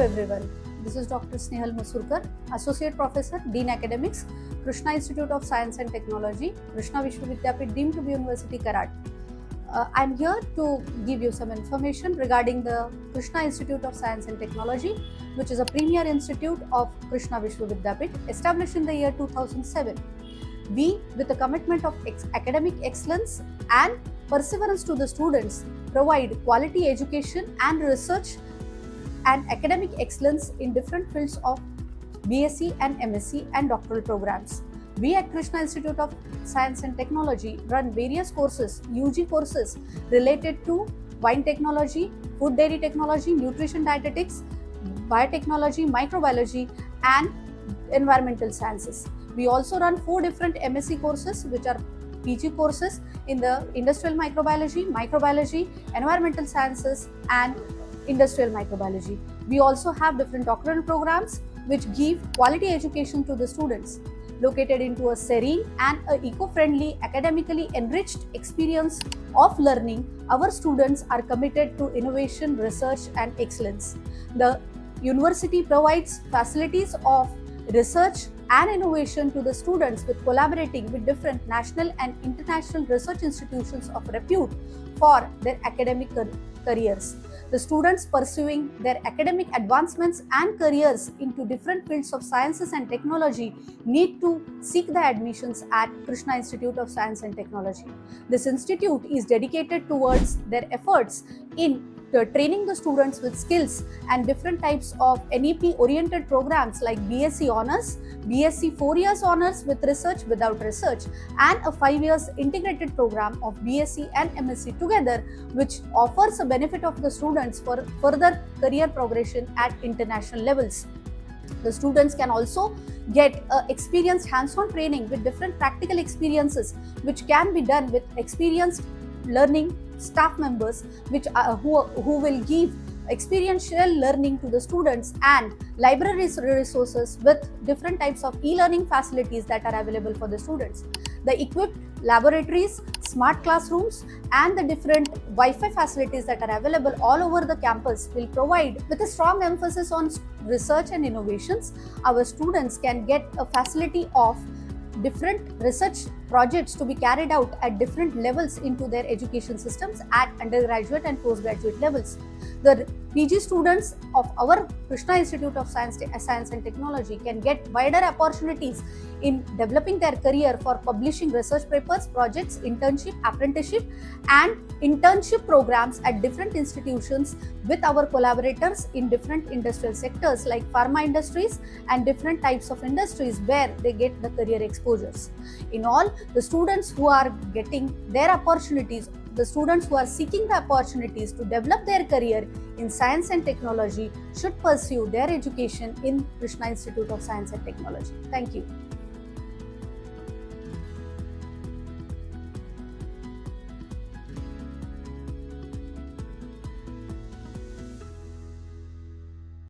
everyone. This is Dr. Snehal Masurkar, Associate Professor, Dean Academics, Krishna Institute of Science and Technology, Krishna Vishwavidyapit deemed to be University, Karat. I'm here to give you some information regarding the Krishna Institute of Science and Technology, which is a premier institute of Krishna Vishwavidyapit, established in the year 2007. We, with the commitment of academic excellence and perseverance to the students, provide quality education and research and academic excellence in different fields of BSc and MSc and doctoral programs. We at Krishna Institute of Science and Technology run various courses, UG courses related to wine technology, food dairy technology, nutrition dietetics, biotechnology, microbiology and environmental sciences. We also run 4 different MSc courses which are PG courses in the industrial microbiology, microbiology, environmental sciences and industrial microbiology. We also have different doctoral programs which give quality education to the students. Located into a serene and eco-friendly, academically enriched experience of learning, our students are committed to innovation, research and excellence. The university provides facilities of research and innovation to the students with collaborating with different national and international research institutions of repute for their academic careers. The students pursuing their academic advancements and careers into different fields of sciences and technology need to seek the admissions at Krishna Institute of Science and Technology. This institute is dedicated towards their efforts in training the students with skills and different types of NEP oriented programs like BSc Honours, BSc 4 years Honours with research, without research, and a 5 years integrated program of BSc and MSc together, which offers a benefit of the students for further career progression at international levels. The students can also get experienced hands-on training with different practical experiences which can be done with experienced learning staff members who will give experiential learning to the students, and library resources with different types of e-learning facilities that are available for the students. The equipped laboratories, smart classrooms and the different Wi-Fi facilities that are available all over the campus will provide, with a strong emphasis on research and innovations, our students can get a facility of different research projects to be carried out at different levels into their education systems at undergraduate and postgraduate levels. The PG students of our Krishna Institute of Science and Technology can get wider opportunities in developing their career for publishing research papers, projects, internship, apprenticeship and internship programs at different institutions with our collaborators in different industrial sectors like pharma industries and different types of industries where they get the career exposures. In all, the students who are getting their opportunities, the students who are seeking the opportunities to develop their career in science and technology should pursue their education in Krishna Institute of Science and Technology. Thank you.